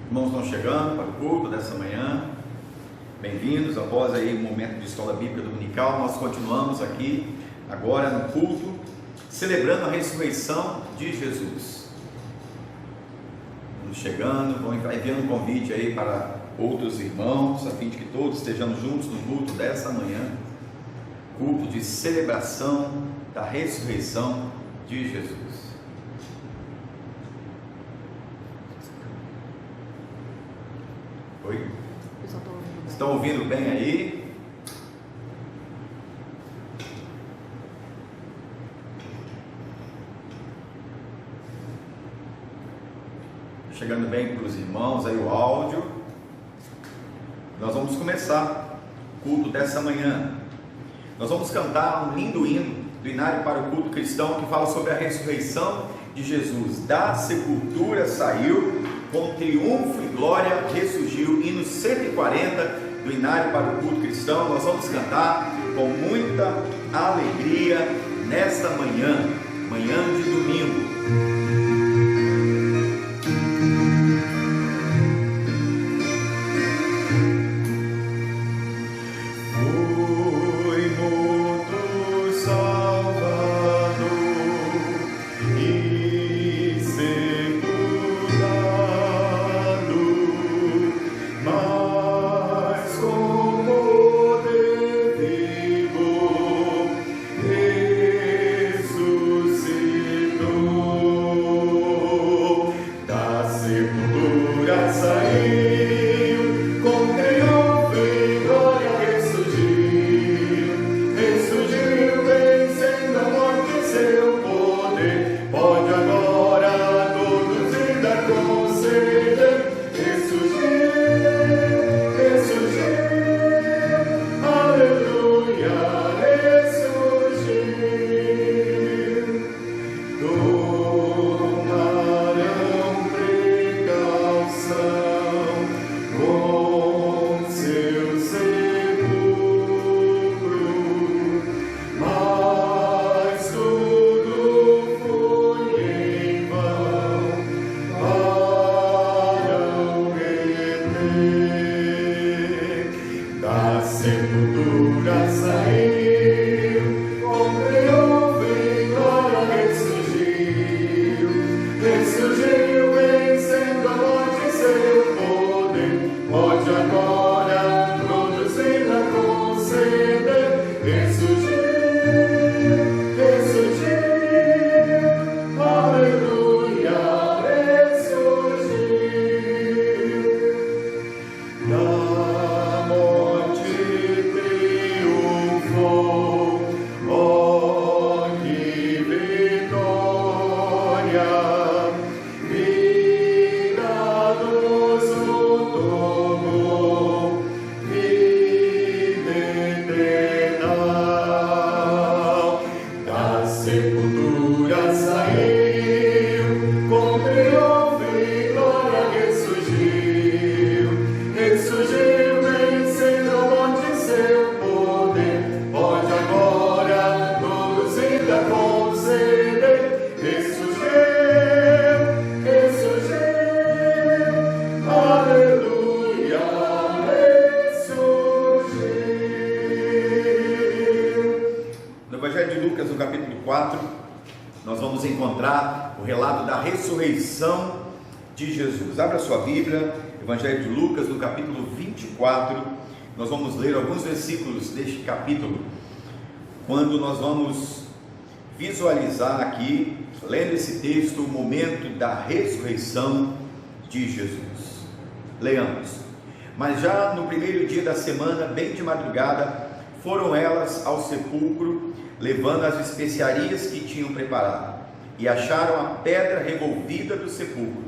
Irmãos estão chegando para o culto dessa manhã. Bem-vindos. Após aí um momento de escola bíblica dominical, nós continuamos aqui agora no culto, celebrando a ressurreição de Jesus. Estamos chegando, vão enviando um convite aí para outros irmãos, a fim de que todos estejamos juntos no culto dessa manhã, culto de celebração da ressurreição de Jesus. Oi? Estão ouvindo bem aí? Chegando bem para os irmãos aí o áudio. Nós vamos começar o culto dessa manhã. Nós vamos cantar um lindo hino do Inário para o Culto Cristão que fala sobre a ressurreição de Jesus. Da sepultura saiu, com triunfo e glória ressurgiu. Hino 140 do Inário para o Culto Cristão. Nós vamos cantar com muita alegria nesta manhã de domingo. Nós vamos encontrar o relato da ressurreição de Jesus. Abra sua Bíblia, Evangelho de Lucas, no capítulo 24. Nós vamos ler alguns versículos deste capítulo, quando nós vamos visualizar aqui, lendo esse texto, o momento da ressurreição de Jesus. Leamos. Mas já no primeiro dia da semana, bem de madrugada, foram elas ao sepulcro, levando as especiarias que tinham preparado, e acharam a pedra revolvida do sepulcro.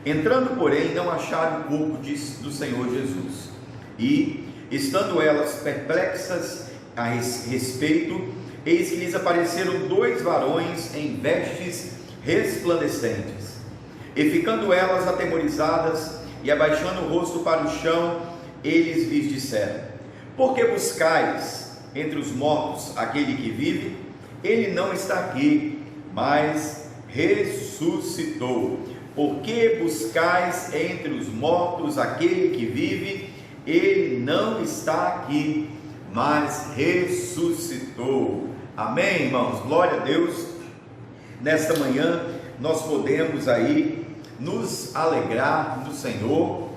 Entrando, porém, não acharam o corpo do Senhor Jesus. E, estando elas perplexas a respeito, eis que lhes apareceram dois varões em vestes resplandecentes. E ficando elas atemorizadas e abaixando o rosto para o chão, eles lhes disseram: por que buscais entre os mortos aquele que vive? Ele não está aqui, mas ressuscitou. Por que buscais entre os mortos aquele que vive? Ele não está aqui, mas ressuscitou. Amém, irmãos? Glória a Deus. Nesta manhã nós podemos aí nos alegrar no Senhor,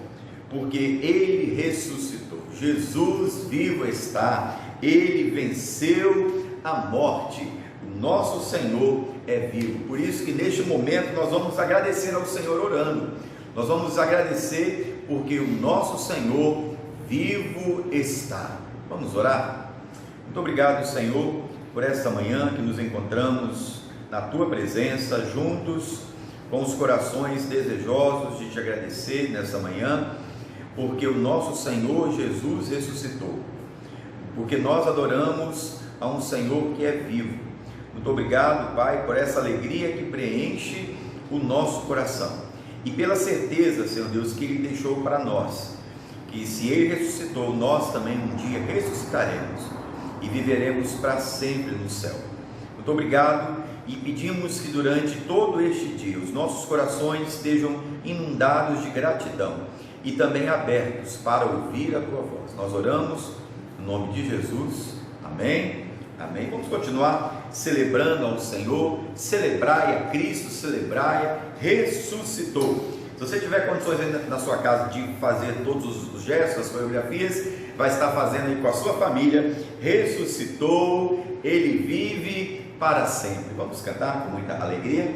porque Ele ressuscitou. Jesus vivo está, Ele venceu a morte. O nosso Senhor é vivo. Por isso que neste momento nós vamos agradecer ao Senhor orando. Nós vamos agradecer porque o nosso Senhor vivo está. Vamos orar? Muito obrigado, Senhor, por esta manhã que nos encontramos na Tua presença, juntos, com os corações desejosos de Te agradecer nesta manhã, porque o nosso Senhor Jesus ressuscitou, porque nós adoramos a um Senhor que é vivo. Muito obrigado, Pai, por essa alegria que preenche o nosso coração e pela certeza, Senhor Deus, que Ele deixou para nós, que se Ele ressuscitou, nós também um dia ressuscitaremos e viveremos para sempre no céu. Muito obrigado e pedimos que durante todo este dia os nossos corações estejam inundados de gratidão e também abertos para ouvir a Tua voz. Nós oramos no nome de Jesus. Amém. Amém. Vamos continuar celebrando ao Senhor. Celebrai a Cristo, celebrai, ressuscitou. Se você tiver condições aí na sua casa de fazer todos os gestos, as coreografias, vai estar fazendo aí com a sua família. Ressuscitou, Ele vive para sempre. Vamos cantar com muita alegria.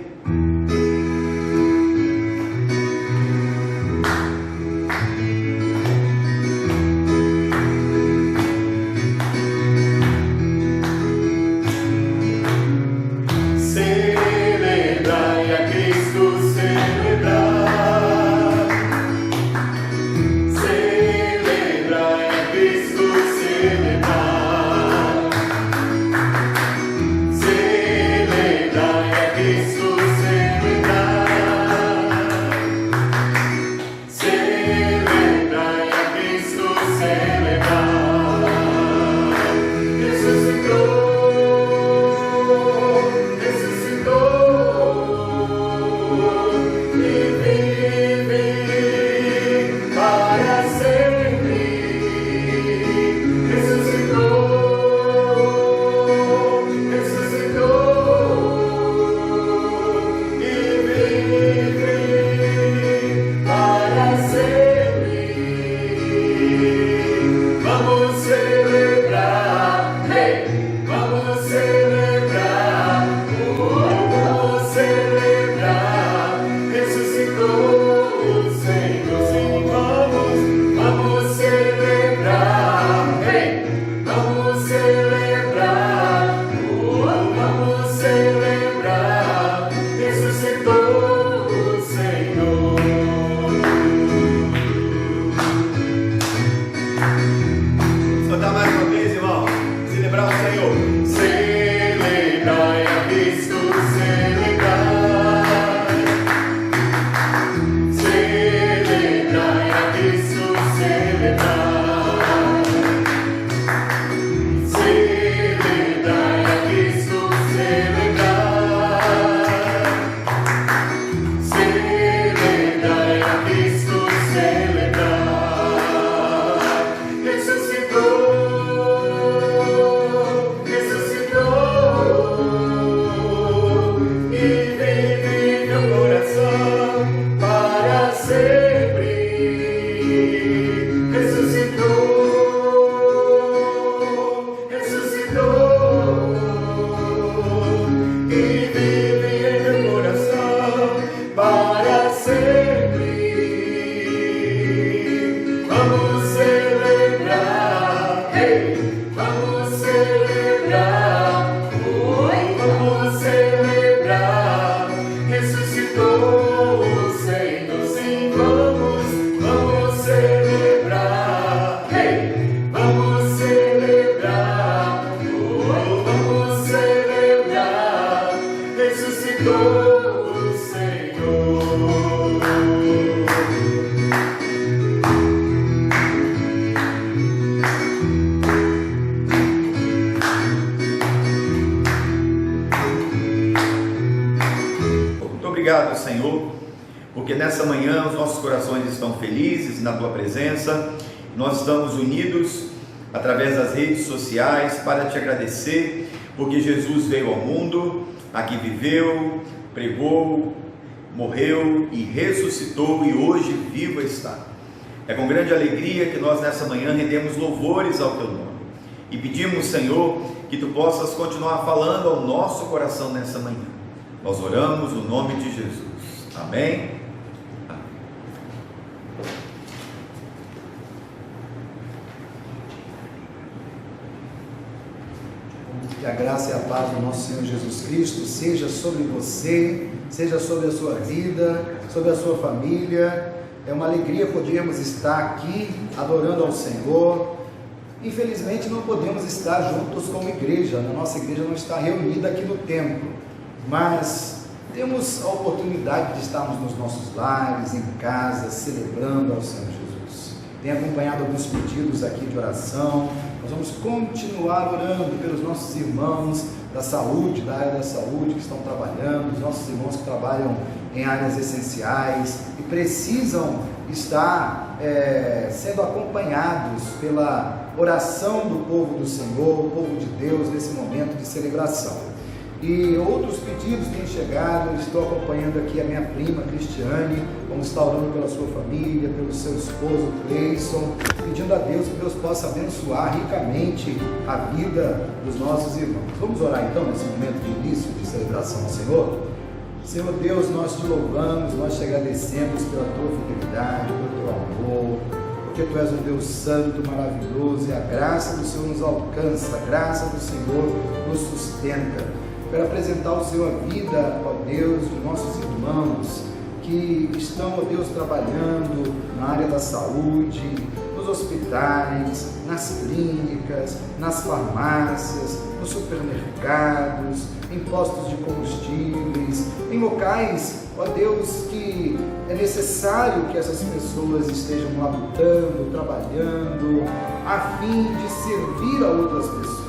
porque nessa manhã os nossos corações estão felizes na Tua presença. Nós estamos unidos através das redes sociais para Te agradecer, porque Jesus veio ao mundo, aqui viveu, pregou, morreu e ressuscitou, e hoje vivo está. É com grande alegria que nós nessa manhã rendemos louvores ao Teu nome e pedimos, Senhor, que Tu possas continuar falando ao nosso coração nessa manhã. Nós oramos no nome de Jesus. Amém? Amém. Que a graça e a paz do nosso Senhor Jesus Cristo seja sobre você, seja sobre a sua vida, sobre a sua família. É uma alegria podermos estar aqui adorando ao Senhor. Infelizmente não podemos estar juntos como igreja, a nossa igreja não está reunida aqui no templo, mas temos a oportunidade de estarmos nos nossos lares, em casa, celebrando ao Senhor Jesus. Tenho acompanhado alguns pedidos aqui de oração. Nós vamos continuar orando pelos nossos irmãos da saúde, da área da saúde, que estão trabalhando, os nossos irmãos que trabalham em áreas essenciais e precisam estar sendo acompanhados pela oração do povo do Senhor, o povo de Deus, nesse momento de celebração. E outros pedidos têm chegado. Estou acompanhando aqui a minha prima Cristiane, vamos estar orando pela sua família, pelo seu esposo Cleison, pedindo a Deus que Deus possa abençoar ricamente a vida dos nossos irmãos. Vamos orar então nesse momento de início de celebração ao Senhor? Senhor Deus, nós te louvamos, nós te agradecemos pela tua fidelidade, pelo teu amor, porque tu és um Deus santo, maravilhoso, e a graça do Senhor nos alcança, a graça do Senhor nos sustenta. Quero apresentar o Senhor a vida, ó Deus, de nossos irmãos que estão, ó Deus, trabalhando na área da saúde, nos hospitais, nas clínicas, nas farmácias, nos supermercados, em postos de combustíveis, em locais, ó Deus, que é necessário que essas pessoas estejam lá lutando, trabalhando, a fim de servir a outras pessoas.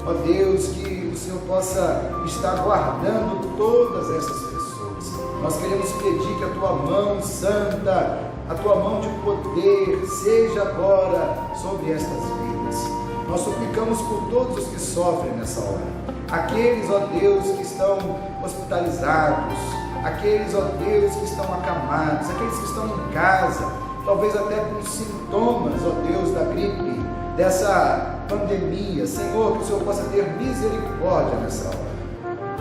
Ó Deus, que o Senhor possa estar guardando todas essas pessoas. Nós queremos pedir que a tua mão santa, a tua mão de poder, seja agora sobre estas vidas. Nós suplicamos por todos os que sofrem nessa hora. Aqueles, ó Deus, que estão hospitalizados, aqueles, ó Deus, que estão acamados, aqueles que estão em casa, talvez até com sintomas, ó Deus, da gripe, dessa pandemia. Senhor, que o Senhor possa ter misericórdia nessa hora.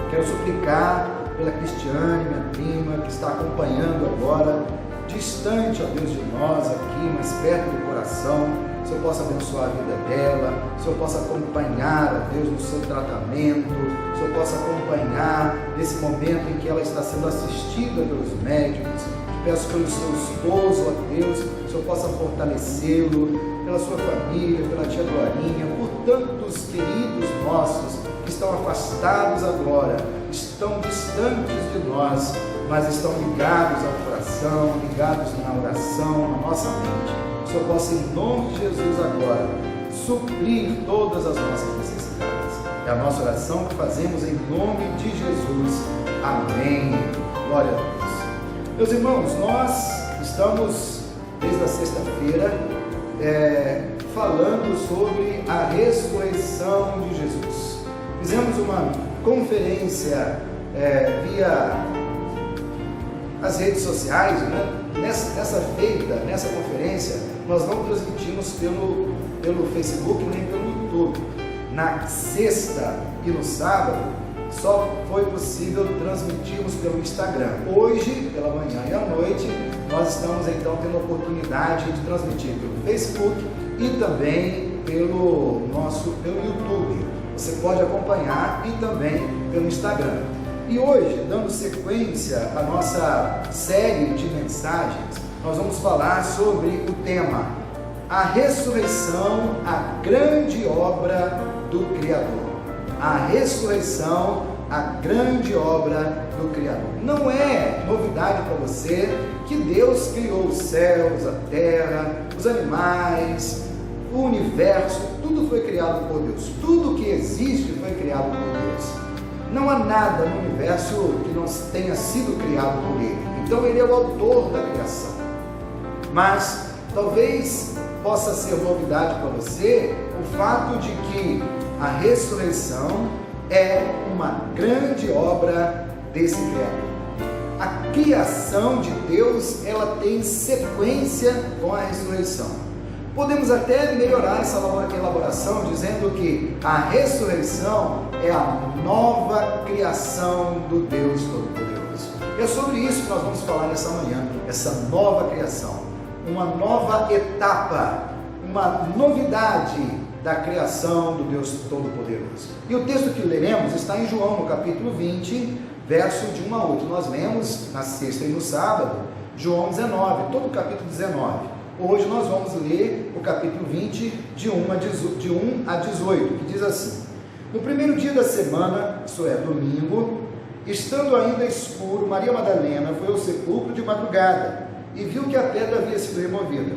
Quero suplicar pela Cristiane, minha prima, que está acompanhando agora, distante, ó Deus, de nós aqui, mais perto do coração. O Senhor possa abençoar a vida dela, o Senhor possa acompanhar, ó Deus, no seu tratamento, o Senhor possa acompanhar nesse momento em que ela está sendo assistida pelos médicos. Te peço pelo seu esposo, ó Deus, que o Senhor possa fortalecê-lo, pela sua família, pela tia Glorinha, por tantos queridos nossos que estão afastados agora, estão distantes de nós, mas estão ligados ao coração, ligados na oração, na nossa mente. Que o Senhor possa, em nome de Jesus agora, suprir todas as nossas necessidades. É a nossa oração que fazemos em nome de Jesus. Amém. Glória a Deus. Meus irmãos, nós estamos desde a sexta-feira falando sobre a ressurreição de Jesus. Fizemos uma conferência via as redes sociais, né? Nessa conferência, nós não transmitimos pelo Facebook nem pelo YouTube. Na sexta e no sábado, só foi possível transmitirmos pelo Instagram. Hoje, pela manhã e à noite, nós estamos então tendo a oportunidade de transmitir pelo Facebook e também pelo YouTube. Você pode acompanhar e também pelo Instagram. E hoje, dando sequência à nossa série de mensagens, nós vamos falar sobre o tema: a ressurreição, a grande obra do Criador. A ressurreição, a grande obra do Criador. Não é novidade para você que Deus criou os céus, a terra, os animais, o universo, tudo foi criado por Deus. Tudo que existe foi criado por Deus. Não há nada no universo que não tenha sido criado por Ele. Então Ele é o autor da criação. Mas talvez possa ser novidade para você o fato de que a ressurreição é uma grande obra desse Criador. A criação de Deus, ela tem sequência com a ressurreição. Podemos até melhorar essa elaboração dizendo que a ressurreição é a nova criação do Deus Todo-Poderoso. É sobre isso que nós vamos falar nessa manhã, essa nova criação, uma nova etapa, uma novidade da criação do Deus Todo-Poderoso. E o texto que leremos está em João, no capítulo 20, verso de 1 a 8. Nós lemos na sexta e no sábado, João 19, todo o capítulo 19. Hoje nós vamos ler o capítulo 20, de 1 a 18, que diz assim: No primeiro dia da semana, isso é, domingo, estando ainda escuro, Maria Madalena foi ao sepulcro de madrugada e viu que a pedra havia sido removida.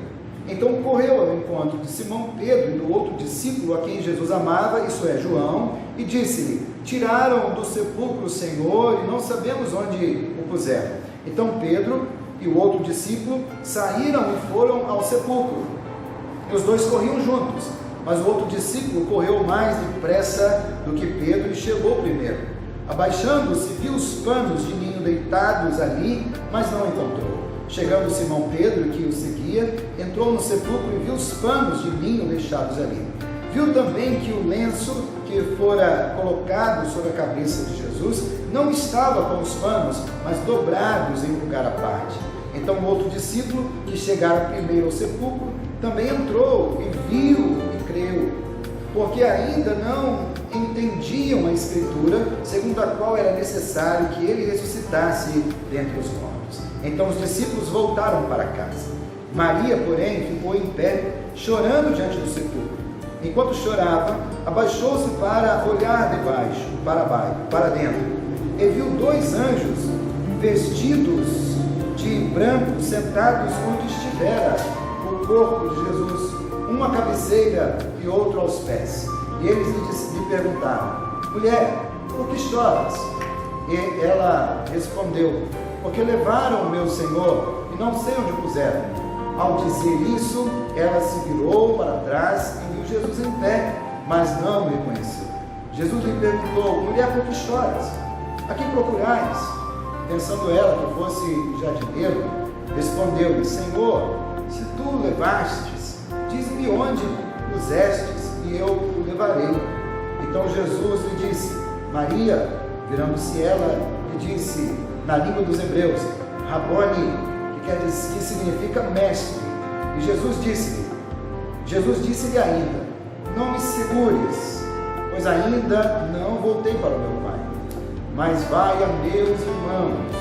Então correu ao encontro de Simão Pedro e do outro discípulo a quem Jesus amava, isso é, João, e disse-lhe: Tiraram do sepulcro o Senhor e não sabemos onde o puseram. Então Pedro e o outro discípulo saíram e foram ao sepulcro. E os dois corriam juntos, mas o outro discípulo correu mais depressa do que Pedro e chegou primeiro. Abaixando-se, viu os panos de linho deitados ali, mas não encontrou. Chegando Simão Pedro, que o seguia, entrou no sepulcro e viu os panos de linho deixados ali. Viu também que o lenço que fora colocado sobre a cabeça de Jesus não estava com os panos, mas dobrados em lugar à parte. Então o outro discípulo, que chegara primeiro ao sepulcro, também entrou e viu e creu, porque ainda não entendiam a Escritura, segundo a qual era necessário que ele ressuscitasse dentre os mortos. Então os discípulos voltaram para casa. Maria, porém, ficou em pé, chorando diante do sepulcro. Enquanto chorava, abaixou-se para olhar de baixo, para dentro, e viu dois anjos vestidos de branco, sentados onde estivera o corpo de Jesus, um à cabeceira e outro aos pés. E eles lhe perguntaram: Mulher, por que choras? E ela respondeu: Porque levaram o meu Senhor e não sei onde o puseram. Ao dizer isso, ela se virou para trás e viu Jesus em pé, mas não o reconheceu. Jesus lhe perguntou: Mulher, por que choras? A quem procurais? Pensando ela que fosse jardineiro, respondeu-lhe: Senhor, se tu o levastes, diz-me onde o pusestes e eu o levarei. Então Jesus lhe disse: Maria. Virando-se ela, lhe disse na língua dos hebreus: Raboni, que significa mestre. E Jesus disse-lhe ainda: Não me segures, pois ainda não voltei para o meu Pai, mas vai a meus irmãos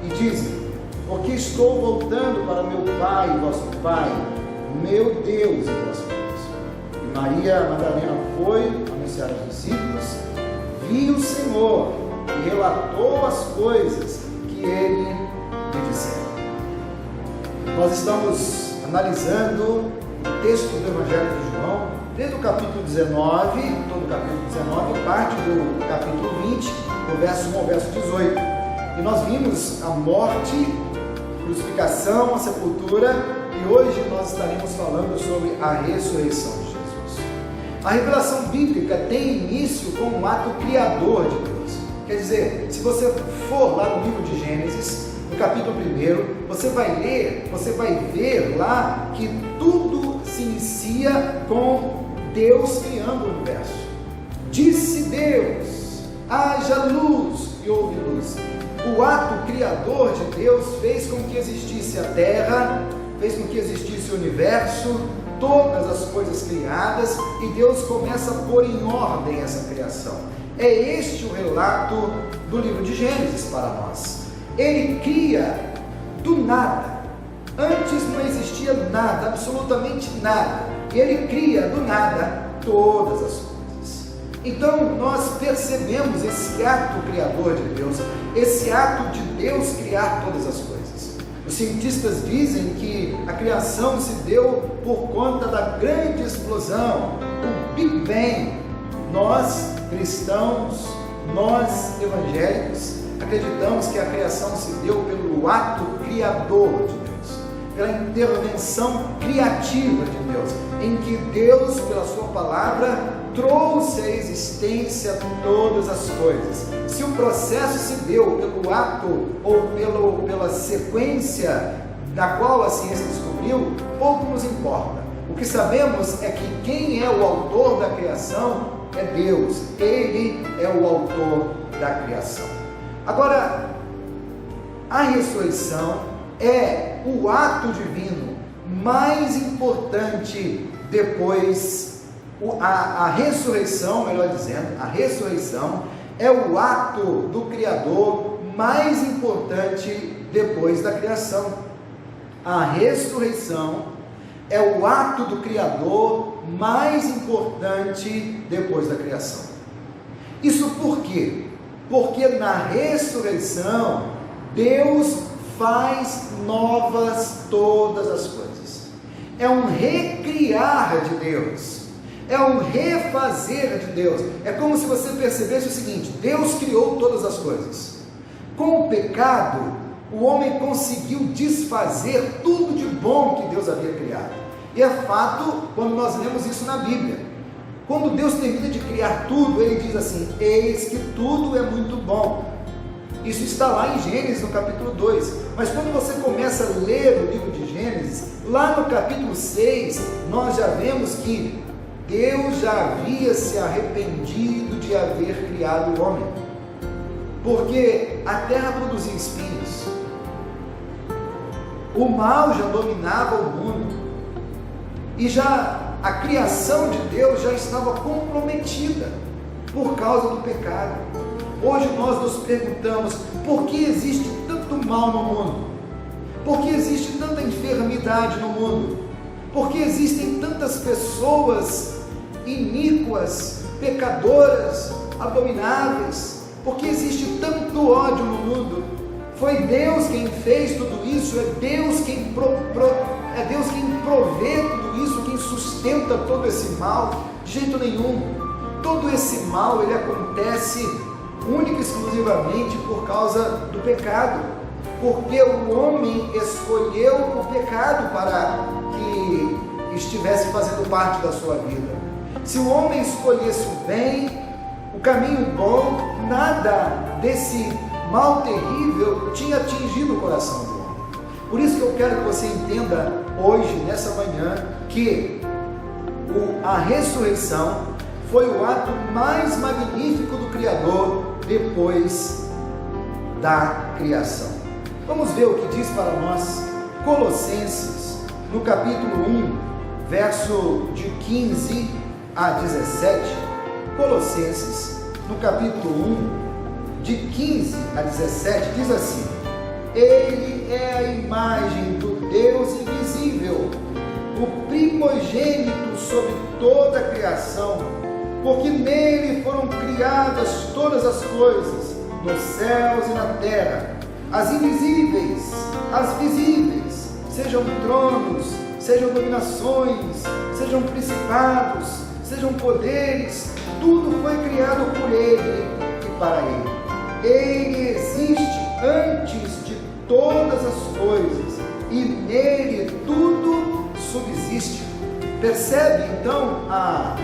e diz-me: Porque estou voltando para meu Pai e vosso Pai, meu Deus e vosso Deus. E Maria Madalena foi anunciar aos discípulos, viu o Senhor e relatou as coisas que ele lhe dissera. Nós estamos analisando o texto do Evangelho de João, desde o capítulo 19, todo o capítulo 19, parte do capítulo 20, do verso 1 ao verso 18. E nós vimos a morte, a crucificação, a sepultura, e hoje nós estaremos falando sobre a ressurreição de Jesus. A revelação bíblica tem início com um ato criador de Deus. Quer dizer, se você for lá no livro de Gênesis, no capítulo 1, você vai ver lá que tudo se inicia com Deus criando o universo. Disse Deus: haja luz, e houve luz. O ato criador de Deus fez com que existisse a terra, fez com que existisse o universo, todas as coisas criadas, e Deus começa a pôr em ordem essa criação. É este o relato do livro de Gênesis para nós. Ele cria do nada. Antes não existia nada, absolutamente nada. Ele cria do nada todas as coisas. Então nós percebemos esse ato criador de Deus, esse ato de Deus criar todas as coisas. Os cientistas dizem que a criação se deu por conta da grande explosão, o Big Bang. Nós, cristãos, nós, evangélicos, Acreditamos que a criação se deu pelo ato criador de Deus, pela intervenção criativa de Deus, em que Deus, pela sua palavra, trouxe à existência todas as coisas. Se o processo se deu pelo ato ou pela sequência da qual a ciência descobriu, pouco nos importa. O que sabemos é que quem é o autor da criação é Deus. Ele é o autor da criação. Agora, a ressurreição é o ato divino mais importante depois, a ressurreição, melhor dizendo, a ressurreição é o ato do Criador mais importante depois da criação. A ressurreição é o ato do Criador mais importante depois da criação. Isso por quê? Porque na ressurreição, Deus faz novas todas as coisas. É um recriar de Deus, é um refazer de Deus. É como se você percebesse o seguinte: Deus criou todas as coisas. Com o pecado, o homem conseguiu desfazer tudo de bom que Deus havia criado. E é fato quando nós lemos isso na Bíblia. Quando Deus termina de criar tudo, Ele diz assim: eis que tudo é muito bom. Isso está lá em Gênesis, no capítulo 2. Mas quando você começa a ler o livro de Gênesis, lá no capítulo 6, nós já vemos que Deus já havia se arrependido de haver criado o homem, porque a terra produzia espinhos, o mal já dominava o mundo, e já a criação de Deus já estava comprometida por causa do pecado. Hoje nós nos perguntamos: por que existe tanto mal no mundo? Por que existe tanta enfermidade no mundo? Por que existem tantas pessoas iníquas, pecadoras, abomináveis? Por que existe tanto ódio no mundo? Foi Deus quem fez tudo isso, é Deus quem provê tudo isso, quem sustenta todo esse mal? De jeito nenhum. Todo esse mal, ele acontece única e exclusivamente por causa do pecado, porque o homem escolheu o pecado para que estivesse fazendo parte da sua vida. Se o homem escolhesse o bem, o caminho bom, nada desse mal terrível tinha atingido o coração do homem. Por isso que eu quero que você entenda hoje, nessa manhã, que a ressurreição foi o ato mais magnífico do Criador depois da criação. Vamos ver o que diz para nós Colossenses, no capítulo 1, verso de 15 a 17. Colossenses, no capítulo 1, de 15 a 17, diz assim: Ele é a imagem do Deus invisível, o primogênito sobre toda a criação, porque nele foram criadas todas as coisas, nos céus e na terra, as invisíveis, as visíveis, sejam tronos, sejam dominações, sejam principados, sejam poderes, tudo foi criado por Ele e para Ele. Ele existe antes de todas as coisas, e nele tudo subsiste. Percebe então a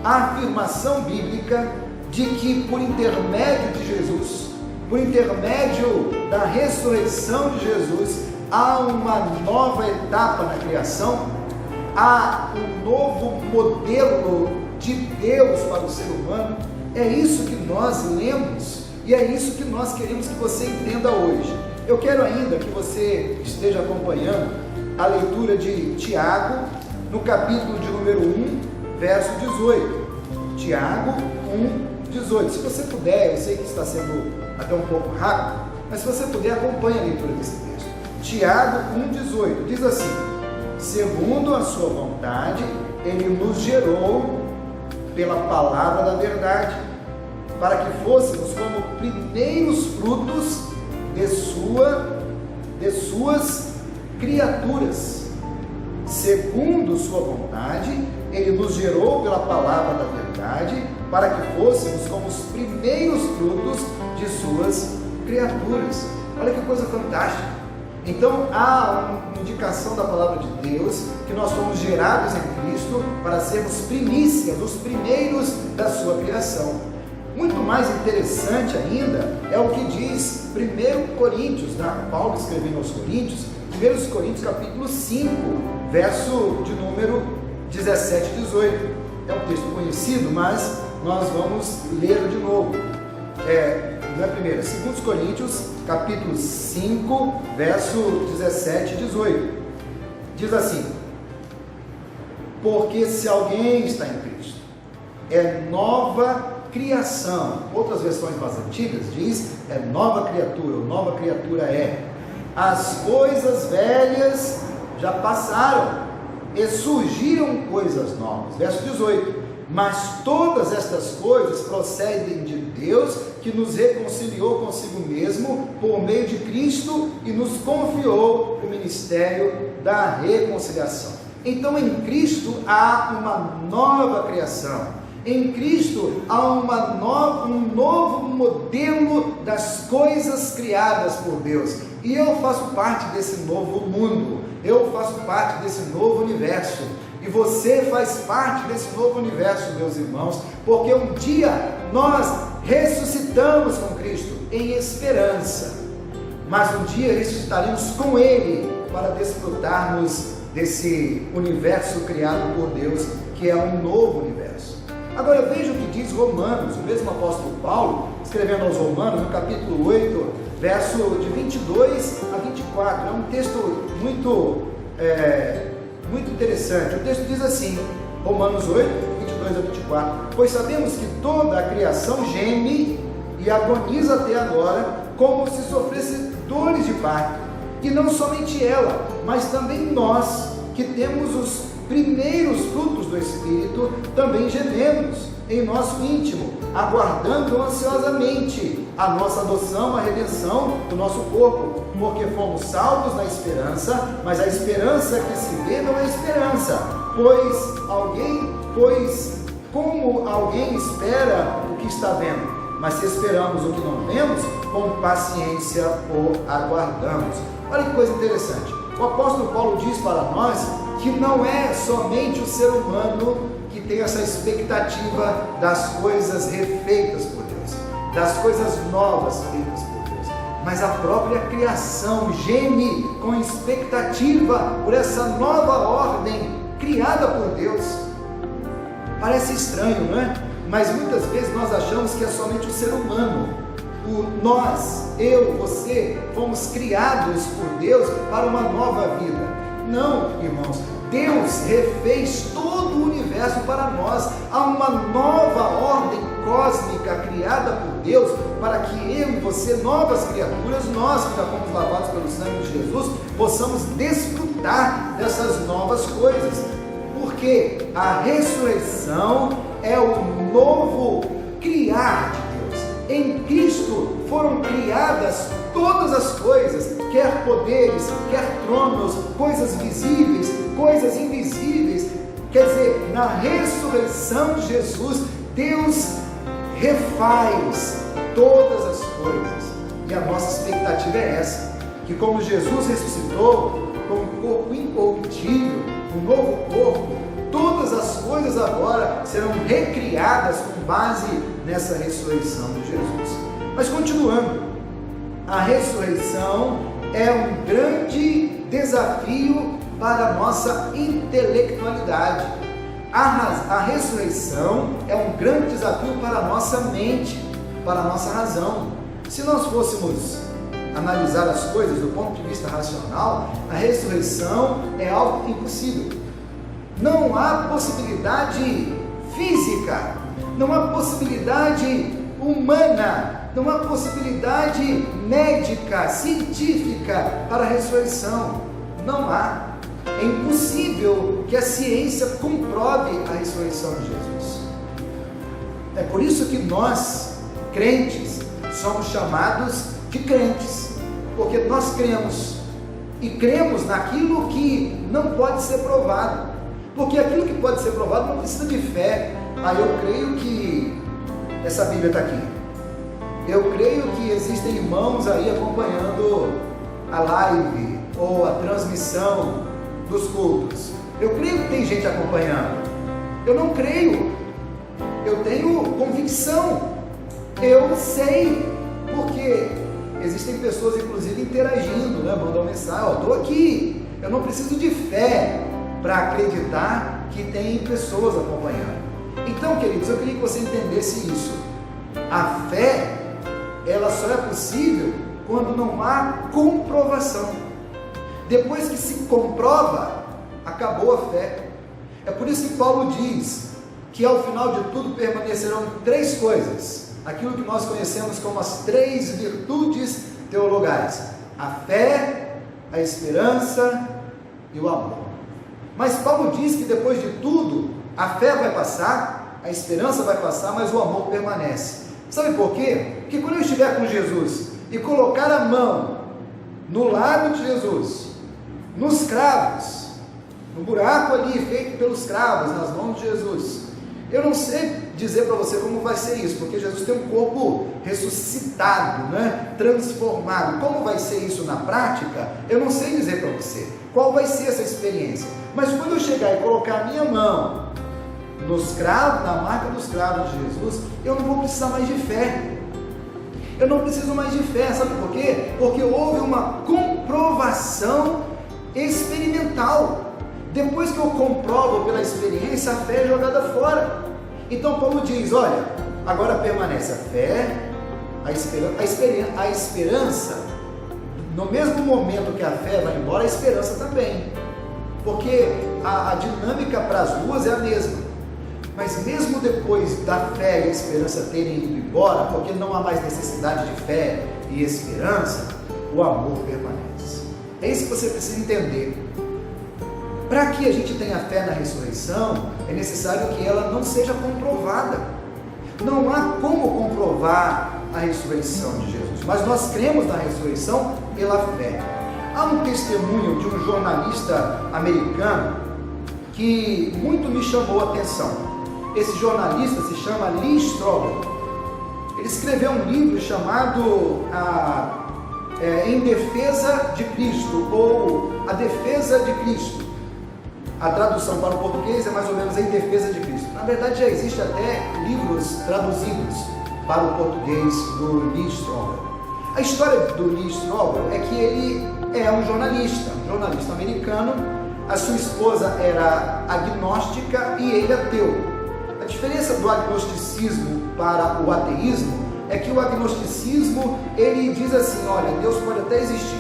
afirmação bíblica de que por intermédio de Jesus, por intermédio da ressurreição de Jesus, há uma nova etapa na criação, há um novo modelo de Deus para o ser humano. É isso que nós lemos e é isso que nós queremos que você entenda hoje. Eu quero ainda que você esteja acompanhando a leitura de Tiago, no capítulo de número 1, verso 18. Tiago 1, 18. Se você puder, eu sei que está sendo até um pouco rápido, mas se você puder, acompanhe a leitura desse texto. Tiago 1, 18, diz assim: segundo a sua vontade, Ele nos gerou pela palavra da verdade, para que fôssemos como primeiros frutos de suas criaturas. Segundo sua vontade, Ele nos gerou pela palavra da verdade, para que fôssemos como os primeiros frutos de suas criaturas. Olha que coisa fantástica. Então há uma indicação da palavra de Deus que nós fomos gerados em Cristo para sermos primícias, os primeiros da sua criação. Muito mais interessante ainda é o que diz 1 Coríntios, Paulo escrevendo aos Coríntios, 1 Coríntios capítulo 5, verso de número 17 e 18. É um texto conhecido, mas nós vamos ler de novo. Não é primeiro, 2 Coríntios capítulo 5, verso 17 e 18. Diz assim: porque se alguém está em Cristo, é nova criação. Outras versões mais antigas diz, é nova criatura, ou nova criatura é. As coisas velhas já passaram, e surgiram coisas novas. Verso 18: mas todas estas coisas procedem de Deus, que nos reconciliou consigo mesmo por meio de Cristo e nos confiou o ministério da reconciliação. Então em Cristo há uma nova criação. Em Cristo há um novo modelo das coisas criadas por Deus. E eu faço parte desse novo mundo. Eu faço parte desse novo universo. E você faz parte desse novo universo, meus irmãos, porque um dia nós ressuscitamos com Cristo em esperança, mas um dia ressuscitaremos com Ele para desfrutarmos desse universo criado por Deus, que é um novo universo. Agora veja o que diz Romanos, o mesmo apóstolo Paulo, escrevendo aos Romanos, no capítulo 8, verso de 22 a 24, é um texto muito interessante. O texto diz assim, Romanos 8, 22 a 24: pois sabemos que toda a criação geme e agoniza até agora, como se sofresse dores de parto, e não somente ela, mas também nós, que temos os primeiros frutos do Espírito, também gememos em nosso íntimo, aguardando ansiosamente a nossa adoção, a redenção do nosso corpo, porque fomos salvos na esperança, mas a esperança que se vê não é esperança, pois como alguém espera o que está vendo? Mas se esperamos o que não vemos, com paciência o aguardamos. Olha que coisa interessante. O apóstolo Paulo diz para nós que não é somente o ser humano que tem essa expectativa das coisas refeitas por Deus, das coisas novas feitas por Deus, mas a própria criação geme com expectativa por essa nova ordem criada por Deus. Parece estranho, não é? Mas muitas vezes nós achamos que é somente o ser humano. Nós, eu, você, fomos criados por Deus para uma nova vida. Não, irmãos, Deus refez todo o universo para nós. Há uma nova ordem cósmica criada por Deus para que eu e você, novas criaturas, nós que já fomos lavados pelo sangue de Jesus, possamos desfrutar dessas novas coisas. Porque a ressurreição é o novo criar de Deus. Em Cristo foram criadas todas as coisas, quer poderes, quer tronos, coisas visíveis, coisas invisíveis. Quer dizer, na ressurreição de Jesus, Deus refaz todas as coisas. E a nossa expectativa é essa, que como Jesus ressuscitou, com um corpo incorruptível, um novo corpo, todas as coisas agora serão recriadas com base nessa ressurreição de Jesus. Mas continuando, a ressurreição é um grande desafio para a nossa intelectualidade. A ressurreição é um grande desafio para a nossa mente, para a nossa razão. Se nós fôssemos analisar as coisas do ponto de vista racional, a ressurreição é algo impossível. Não há possibilidade física, não há possibilidade humana, não há possibilidade médica, científica para a ressurreição. Não há. É impossível que a ciência comprove a ressurreição de Jesus. É por isso que nós, crentes, somos chamados de crentes, porque nós cremos, e cremos naquilo que não pode ser provado. Porque aquilo que pode ser provado não precisa de fé. Eu creio que essa Bíblia está aqui. Eu creio que existem irmãos aí acompanhando a live ou a transmissão dos cultos. Eu creio que tem gente acompanhando. Eu não creio. Eu tenho convicção. Eu sei, porque existem pessoas inclusive interagindo, né? Mandam mensagem, estou aqui. Eu não preciso de fé para acreditar que tem pessoas acompanhando. Então, queridos, eu queria que você entendesse isso. A fé, ela só é possível quando não há comprovação. Depois que se comprova, acabou a fé. É por isso que Paulo diz que ao final de tudo permanecerão três coisas, aquilo que nós conhecemos como as três virtudes teologais: a fé, a esperança e o amor. Mas Paulo diz que depois de tudo, a fé vai passar, a esperança vai passar, mas o amor permanece. Sabe por quê? Porque quando eu estiver com Jesus e colocar a mão no lado de Jesus, nos cravos, no buraco ali feito pelos cravos, nas mãos de Jesus, eu não sei dizer para você como vai ser isso, porque Jesus tem um corpo ressuscitado, né? Transformado. Como vai ser isso na prática, eu não sei dizer para você qual vai ser essa experiência. Mas quando eu chegar e colocar a minha mão nos cravos, na marca dos cravos de Jesus, eu não vou precisar mais de fé. Eu não preciso mais de fé, sabe por quê? Porque houve uma comprovação experimental. Depois que eu comprovo pela experiência, a fé é jogada fora. Então Paulo diz, olha, agora permanece a fé, a esperança. No mesmo momento que a fé vai embora, a esperança também. Porque a dinâmica para as duas é a mesma. Mas mesmo depois da fé e a esperança terem ido embora, porque não há mais necessidade de fé e esperança, o amor permanece. É isso que você precisa entender. Para que a gente tenha fé na ressurreição, é necessário que ela não seja comprovada. Não há como comprovar a ressurreição de Jesus, mas nós cremos na ressurreição pela fé. Há um testemunho de um jornalista americano que muito me chamou a atenção. Esse jornalista se chama Lee Strobel. Ele escreveu um livro chamado Em Defesa de Cristo, ou A Defesa de Cristo. A tradução para o português é mais ou menos Em Defesa de Cristo. Na verdade, já existe até livros traduzidos para o português do Lee Strobel. A história do Lee Strobel é que ele é um jornalista americano. A sua esposa era agnóstica e ele ateu. A diferença do agnosticismo para o ateísmo é que o agnosticismo, ele diz assim, olha, Deus pode até existir,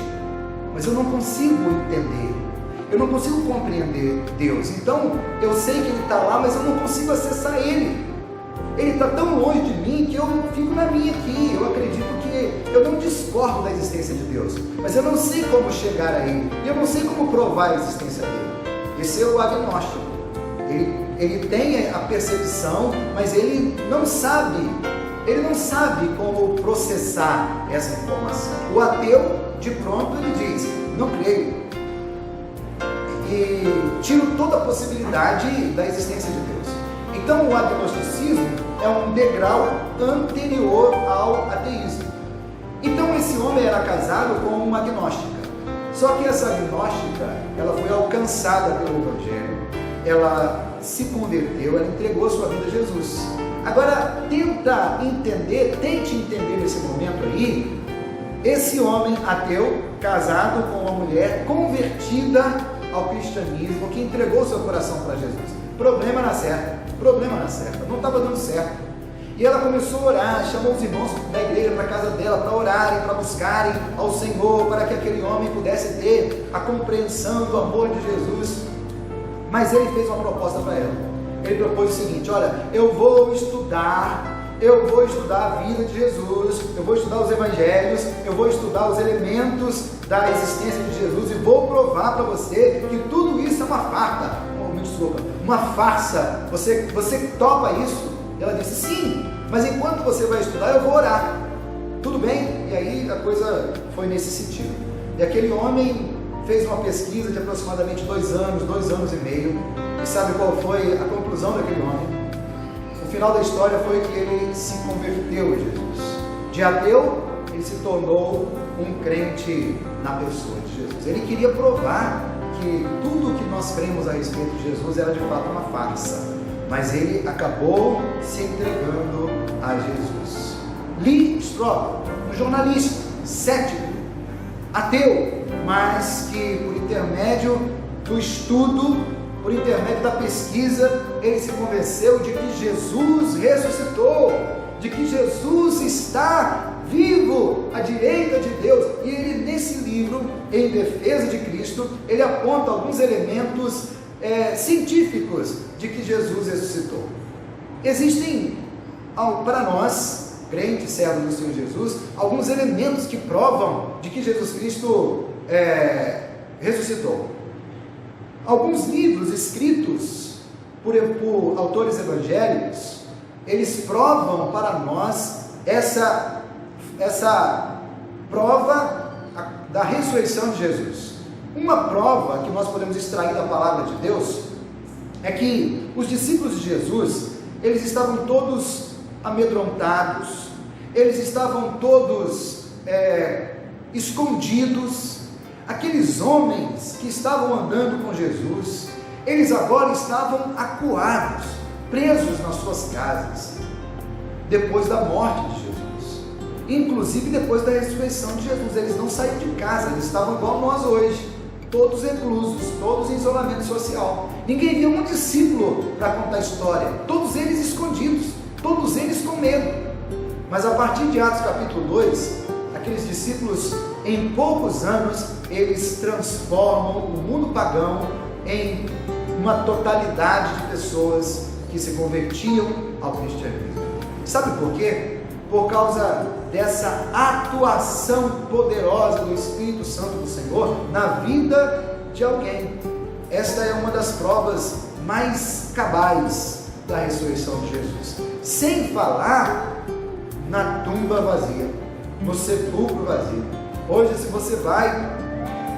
mas eu não consigo entender, eu não consigo compreender Deus. Então, eu sei que Ele está lá, mas eu não consigo acessar Ele. Ele está tão longe de mim que eu fico na minha aqui. Eu acredito que eu não discordo da existência de Deus, mas eu não sei como chegar a Ele, e eu não sei como provar a existência dEle. Esse é o agnóstico. Ele tem a percepção, mas ele não sabe como processar essa informação. O ateu, de pronto, ele diz, não creio, e tiro toda a possibilidade da existência de Deus. Então o agnosticismo é um degrau anterior ao ateísmo. Então esse homem era casado com uma agnóstica, só que essa agnóstica, ela foi alcançada pelo Evangelho, ela se converteu, ela entregou sua vida a Jesus. Agora tente entender nesse momento aí, esse homem ateu, casado com uma mulher convertida ao cristianismo, que entregou seu coração para Jesus. Problema na certa, não estava dando certo. E ela começou a orar, chamou os irmãos da igreja para a casa dela, para orarem, para buscarem ao Senhor, para que aquele homem pudesse ter a compreensão do amor de Jesus. Mas ele fez uma proposta para ela. Ele propôs o seguinte, olha, eu vou estudar a vida de Jesus, eu vou estudar os evangelhos, eu vou estudar os elementos da existência de Jesus e vou provar para você que tudo isso é uma uma farsa. Você topa isso? Ela disse, sim, mas enquanto você vai estudar, eu vou orar. Tudo bem? E aí a coisa foi nesse sentido. E aquele homem fez uma pesquisa de aproximadamente 2 anos e meio, e sabe qual foi a conclusão daquele homem? O final da história foi que ele se converteu a Jesus, De ateu, ele se tornou um crente na pessoa de Jesus. Ele queria provar que tudo o que nós cremos a respeito de Jesus era de fato uma farsa, mas ele acabou se entregando a Jesus. Lee Strobel, um jornalista cético, ateu, mas que por intermédio do estudo, por intermédio da pesquisa, ele se convenceu de que Jesus ressuscitou, de que Jesus está vivo à direita de Deus. E ele, nesse livro, em defesa de Cristo, ele aponta alguns elementos científicos de que Jesus ressuscitou. Existem, para nós, crentes, servos do Senhor Jesus, alguns elementos que provam de que Jesus Cristo ressuscitou. Alguns livros escritos por autores evangélicos, eles provam para nós essa prova da ressurreição de Jesus. Uma prova que nós podemos extrair da palavra de Deus é que os discípulos de Jesus, eles estavam todos amedrontados, eles estavam todos escondidos. Aqueles homens que estavam andando com Jesus, eles agora estavam acuados, presos nas suas casas, depois da morte de Jesus, inclusive depois da ressurreição de Jesus. Eles não saíram de casa, eles estavam igual nós hoje, todos reclusos, todos em isolamento social. Ninguém viu um discípulo para contar a história, todos eles escondidos, todos eles com medo. Mas a partir de Atos capítulo 2, aqueles discípulos, em poucos anos, eles transformam o mundo pagão em uma totalidade de pessoas que se convertiam ao cristianismo. Sabe por quê? Por causa dessa atuação poderosa do Espírito Santo do Senhor na vida de alguém. Esta é uma das provas mais cabais da ressurreição de Jesus. Sem falar na tumba vazia, no sepulcro vazio. Hoje, se você vai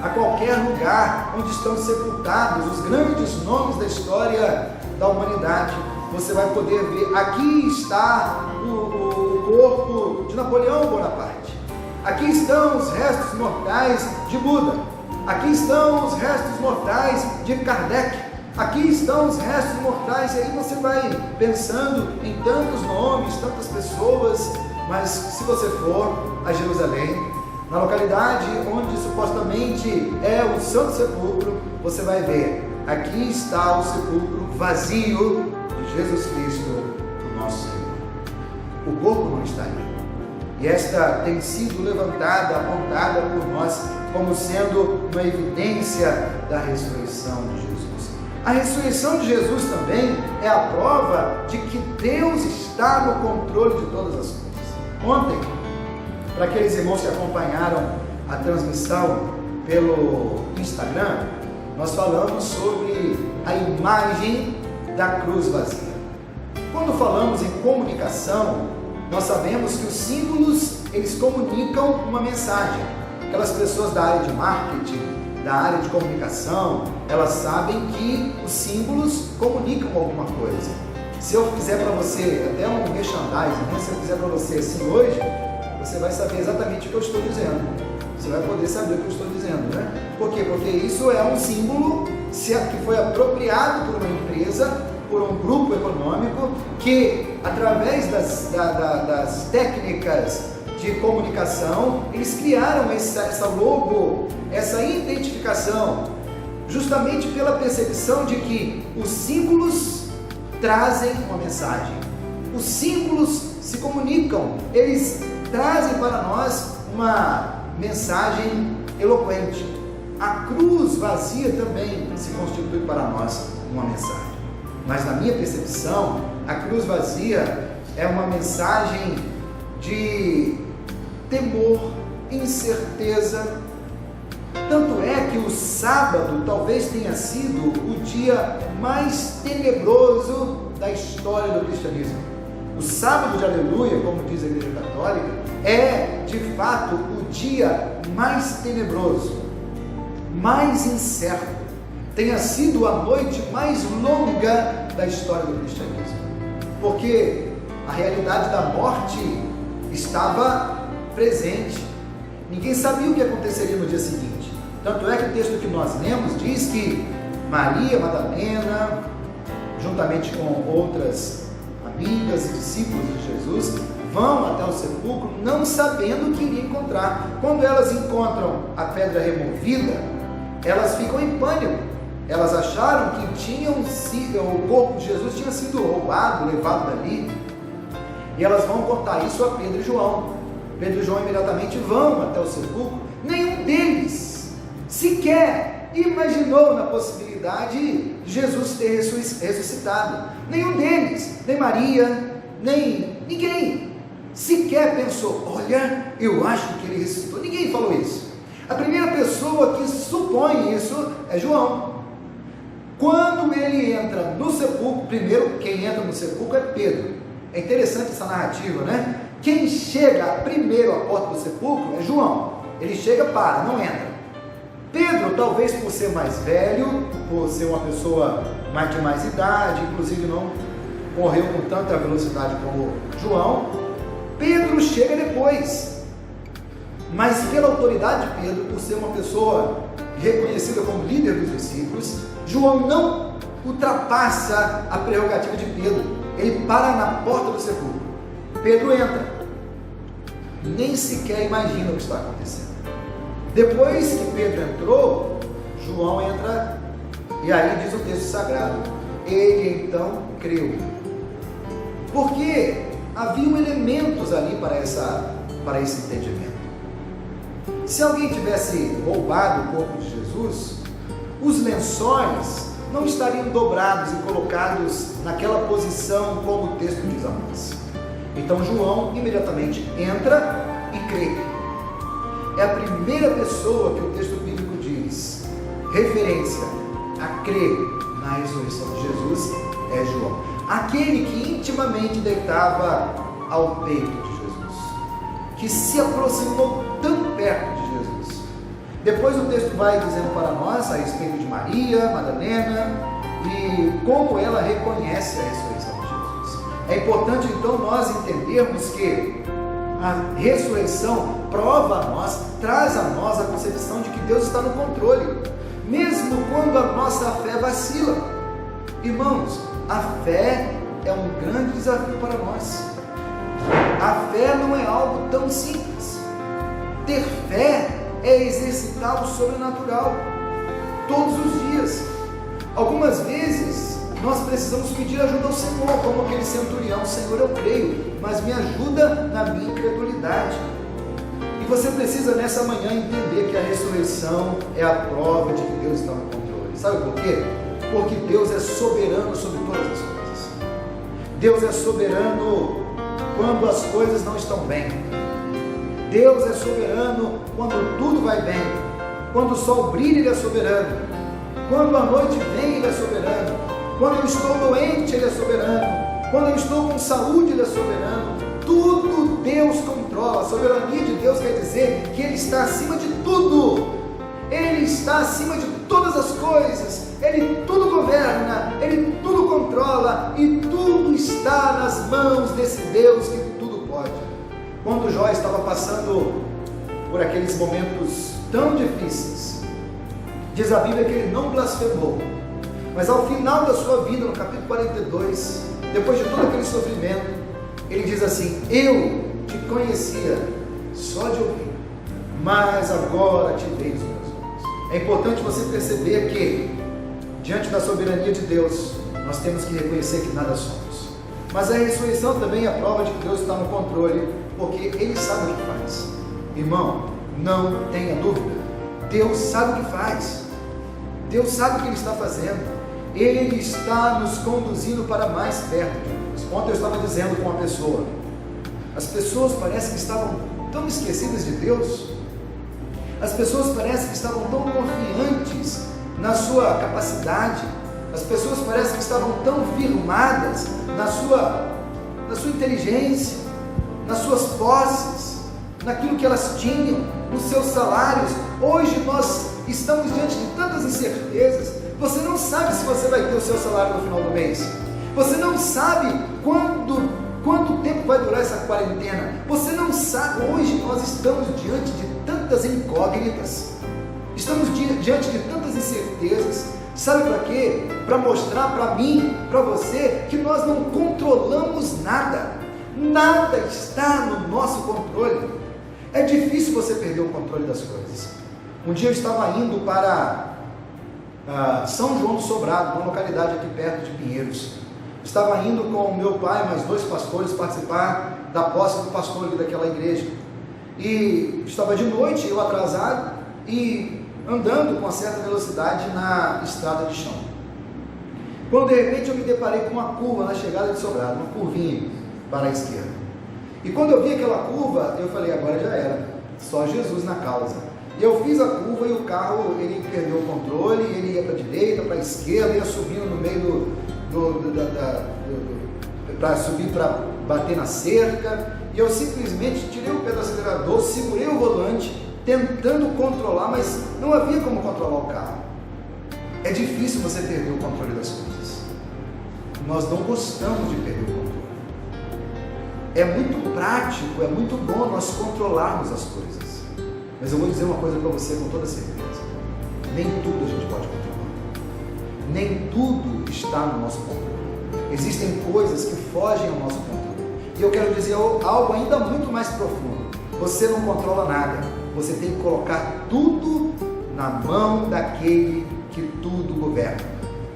a qualquer lugar onde estão sepultados os grandes nomes da história da humanidade, você vai poder ver, aqui está o corpo de Napoleão Bonaparte, aqui estão os restos mortais de Buda, aqui estão os restos mortais de Kardec, aqui estão os restos mortais. E aí você vai pensando em tantos nomes, tantas pessoas. Mas se você for a Jerusalém, na localidade onde supostamente é o Santo Sepulcro, você vai ver, aqui está o sepulcro vazio de Jesus Cristo, o nosso Senhor. O corpo não está ali. E esta tem sido levantada, apontada por nós como sendo uma evidência da ressurreição de Jesus. A ressurreição de Jesus também é a prova de que Deus está no controle de todas as coisas. Ontem, para aqueles irmãos que acompanharam a transmissão pelo Instagram, nós falamos sobre a imagem da cruz vazia. Quando falamos em comunicação, nós sabemos que os símbolos, eles comunicam uma mensagem. Aquelas pessoas da área de marketing, da área de comunicação, elas sabem que os símbolos comunicam alguma coisa. Se eu fizer para você até um merchandising, né? Se eu fizer para você assim hoje, você vai saber exatamente o que eu estou dizendo. Você vai poder saber o que eu estou dizendo, né? Por quê? Porque isso é um símbolo que foi apropriado por uma empresa, por um grupo econômico, que através das técnicas de comunicação, eles criaram essa logo, essa identificação, justamente pela percepção de que os símbolos trazem uma mensagem. Os símbolos se comunicam, eles trazem para nós uma mensagem eloquente. A cruz vazia também se constitui para nós uma mensagem. Mas na minha percepção, a cruz vazia é uma mensagem de temor, incerteza. Tanto é que o sábado talvez tenha sido o dia mais tenebroso da história do cristianismo. O sábado de aleluia, como diz a Igreja Católica, é de fato o dia mais tenebroso, mais incerto. Tenha sido a noite mais longa da história do cristianismo. Porque a realidade da morte estava presente. Ninguém sabia o que aconteceria no dia seguinte. Tanto é que o texto que nós lemos diz que Maria Madalena, juntamente com outras amigas e discípulos de Jesus, vão até o sepulcro não sabendo o que iria encontrar. Quando elas encontram a pedra removida, elas ficam em pânico. Elas acharam que o corpo de Jesus tinha sido roubado, levado dali. E elas vão contar isso a Pedro e João. Pedro e João imediatamente vão até o sepulcro. Nenhum deles sequer imaginou na possibilidade de Jesus ter ressuscitado. Nenhum deles, nem Maria, nem ninguém, sequer pensou, olha, eu acho que ele ressuscitou. Ninguém falou isso. A primeira pessoa que supõe isso é João. Quando ele entra no sepulcro, primeiro quem entra no sepulcro é Pedro. É interessante essa narrativa, né? Quem chega primeiro à porta do sepulcro é João. Ele chega, não entra. Pedro, talvez por ser mais velho, por ser uma pessoa de mais idade, inclusive não correu com tanta velocidade como João, Pedro chega depois. Mas pela autoridade de Pedro, por ser uma pessoa reconhecida como líder dos discípulos, João não ultrapassa a prerrogativa de Pedro. Ele para na porta do sepulcro. Pedro entra, nem sequer imagina o que está acontecendo. Depois que Pedro entrou, João entra, e aí diz o texto sagrado, ele então creu, porque haviam elementos ali para esse entendimento. Se alguém tivesse roubado o corpo de Jesus, os lençóis não estariam dobrados e colocados naquela posição como o texto diz a nós. Então João imediatamente entra e crê. É a primeira pessoa que o texto bíblico diz referência a crer na ressurreição de Jesus é João, aquele que intimamente deitava ao peito de Jesus, que se aproximou tão perto de Jesus. Depois o texto vai dizendo para nós a respeito de Maria Madalena e como ela reconhece a ressurreição de Jesus. É importante então nós entendermos que a ressurreição prova a nós, traz a nós a concepção de que Deus está no controle, mesmo quando a nossa fé vacila. Irmãos, a fé é um grande desafio para nós. A fé não é algo tão simples. Ter fé é exercitar o sobrenatural todos os dias. Algumas vezes nós precisamos pedir ajuda ao Senhor, como aquele centurião: Senhor, eu creio, mas me ajuda na minha incredulidade. E você precisa nessa manhã entender que a ressurreição é a prova de que Deus está no controle. Sabe por quê? Porque Deus é soberano sobre todas as coisas. Deus é soberano quando as coisas não estão bem. Deus é soberano quando tudo vai bem. Quando o sol brilha, Ele é soberano. Quando a noite vem, Ele é soberano. Quando eu estou doente, Ele é soberano. Quando eu estou com saúde, Ele é soberano. Tudo Deus controla. A soberania de Deus quer dizer que Ele está acima de tudo. Ele está acima de todas as coisas. Ele tudo governa, Ele tudo controla e tudo está nas mãos desse Deus que tudo pode. Quando Jó estava passando por aqueles momentos tão difíceis, diz a Bíblia que ele não blasfemou, mas ao final da sua vida, no capítulo 42, depois de todo aquele sofrimento, ele diz assim: eu te conhecia só de ouvir, mas agora te vejo nos meus olhos. É importante você perceber que diante da soberania de Deus, nós temos que reconhecer que nada somos. Mas a ressurreição também é a prova de que Deus está no controle, porque Ele sabe o que faz. Irmão, não tenha dúvida. Deus sabe o que faz. Deus sabe o que Ele está fazendo. Ele está nos conduzindo para mais perto de Deus. Ontem eu estava dizendo com uma pessoa, as pessoas parecem que estavam tão esquecidas de Deus. As pessoas parecem que estavam tão confiantes na sua capacidade. As pessoas parecem que estavam tão firmadas na sua inteligência, nas suas posses, naquilo que elas tinham, nos seus salários. Hoje nós estamos diante de tantas incertezas. Você não sabe se você vai ter o seu salário no final do mês. Você não sabe quando Quanto tempo vai durar essa quarentena? Você não sabe. Hoje nós estamos diante de tantas incógnitas, estamos diante de tantas incertezas. Sabe para quê? Para mostrar para mim, para você, que nós não controlamos nada. Nada está no nosso controle. É difícil você perder o controle das coisas. Um dia eu estava indo para São João do Sobrado, uma localidade aqui perto de Pinheiros. Estava indo com o meu pai, mais 2 pastores, participar da posse do pastor aqui daquela igreja. E estava de noite, eu atrasado, e andando com uma certa velocidade na estrada de chão. Quando de repente eu me deparei com uma curva na chegada de Sobrado, uma curvinha para a esquerda. E quando eu vi aquela curva, eu falei, agora já era, só Jesus na causa. E eu fiz a curva e o carro, ele perdeu o controle, ele ia para a direita, para a esquerda, ia subindo no meio para subir, para bater na cerca, e eu simplesmente tirei o pé do acelerador, segurei o volante, tentando controlar, mas não havia como controlar o carro. É difícil você perder o controle das coisas. Nós não gostamos de perder o controle. É muito prático, é muito bom nós controlarmos as coisas. Mas eu vou dizer uma coisa para você com toda certeza: nem tudo a gente pode controlar. Nem tudo está no nosso controle. Existem coisas que fogem ao nosso controle. E eu quero dizer algo ainda muito mais profundo. Você não controla nada. Você tem que colocar tudo na mão daquele que tudo governa.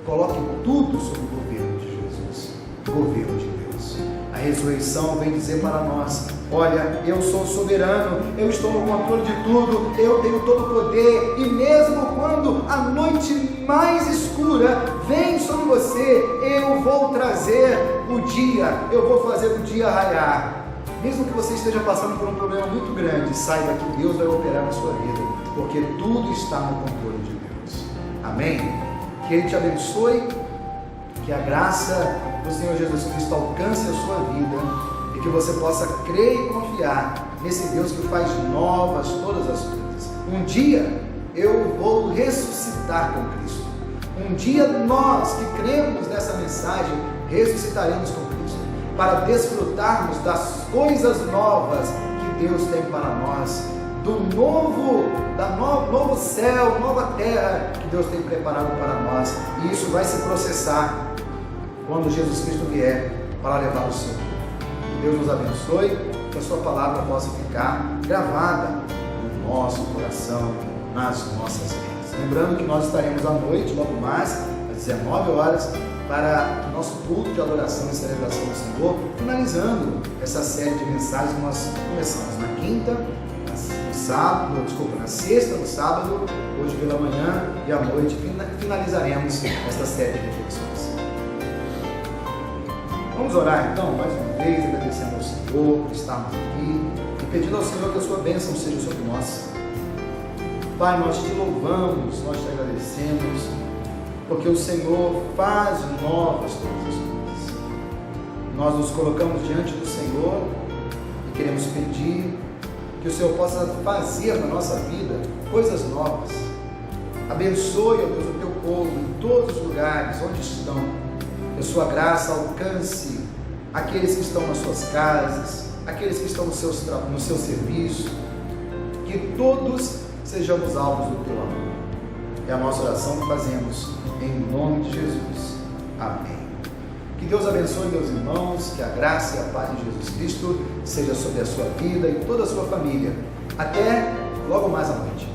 Coloque tudo sob o governo de Jesus, o governo de Deus. A ressurreição vem dizer para nós: olha, eu sou soberano, eu estou no controle de tudo, eu tenho todo o poder, e mesmo quando a noite mais escura vem sobre você, eu vou trazer o dia, eu vou fazer o dia raiar. Mesmo que você esteja passando por um problema muito grande, saiba que Deus vai operar na sua vida, porque tudo está no controle de Deus. Amém? Que Ele te abençoe, que a graça do Senhor Jesus Cristo alcance a sua vida e que você possa crer e confiar nesse Deus que faz novas todas as coisas. Um dia eu vou ressuscitar com Cristo. Um dia nós que cremos nessa mensagem ressuscitaremos com Cristo, para desfrutarmos das coisas novas que Deus tem para nós, do novo céu, nova terra que Deus tem preparado para nós. E isso vai se processar quando Jesus Cristo vier para levar o seu povo. Que Deus nos abençoe, que a sua palavra possa ficar gravada no nosso coração, nas nossas mentes. Lembrando que nós estaremos à noite, logo mais, às 19 horas, para o nosso culto de adoração e celebração do Senhor, finalizando essa série de mensagens que nós começamos na quinta, na sexta, no sábado, hoje pela manhã e à noite finalizaremos esta série de reflexões. Vamos orar então, mais uma vez, agradecendo ao Senhor por estarmos aqui e pedindo ao Senhor que a sua bênção seja sobre nós. Pai, nós te louvamos, nós te agradecemos, porque o Senhor faz novas todas as coisas. Nós nos colocamos diante do Senhor e queremos pedir que o Senhor possa fazer na nossa vida coisas novas. Abençoe, ó Deus, o teu povo em todos os lugares onde estão. Que a sua graça alcance aqueles que estão nas suas casas, aqueles que estão no seu serviço. Que todos sejamos alvos do teu amor. É a nossa oração que fazemos em nome de Jesus. Amém. Que Deus abençoe meus irmãos, que a graça e a paz de Jesus Cristo seja sobre a sua vida e toda a sua família. Até logo mais à noite.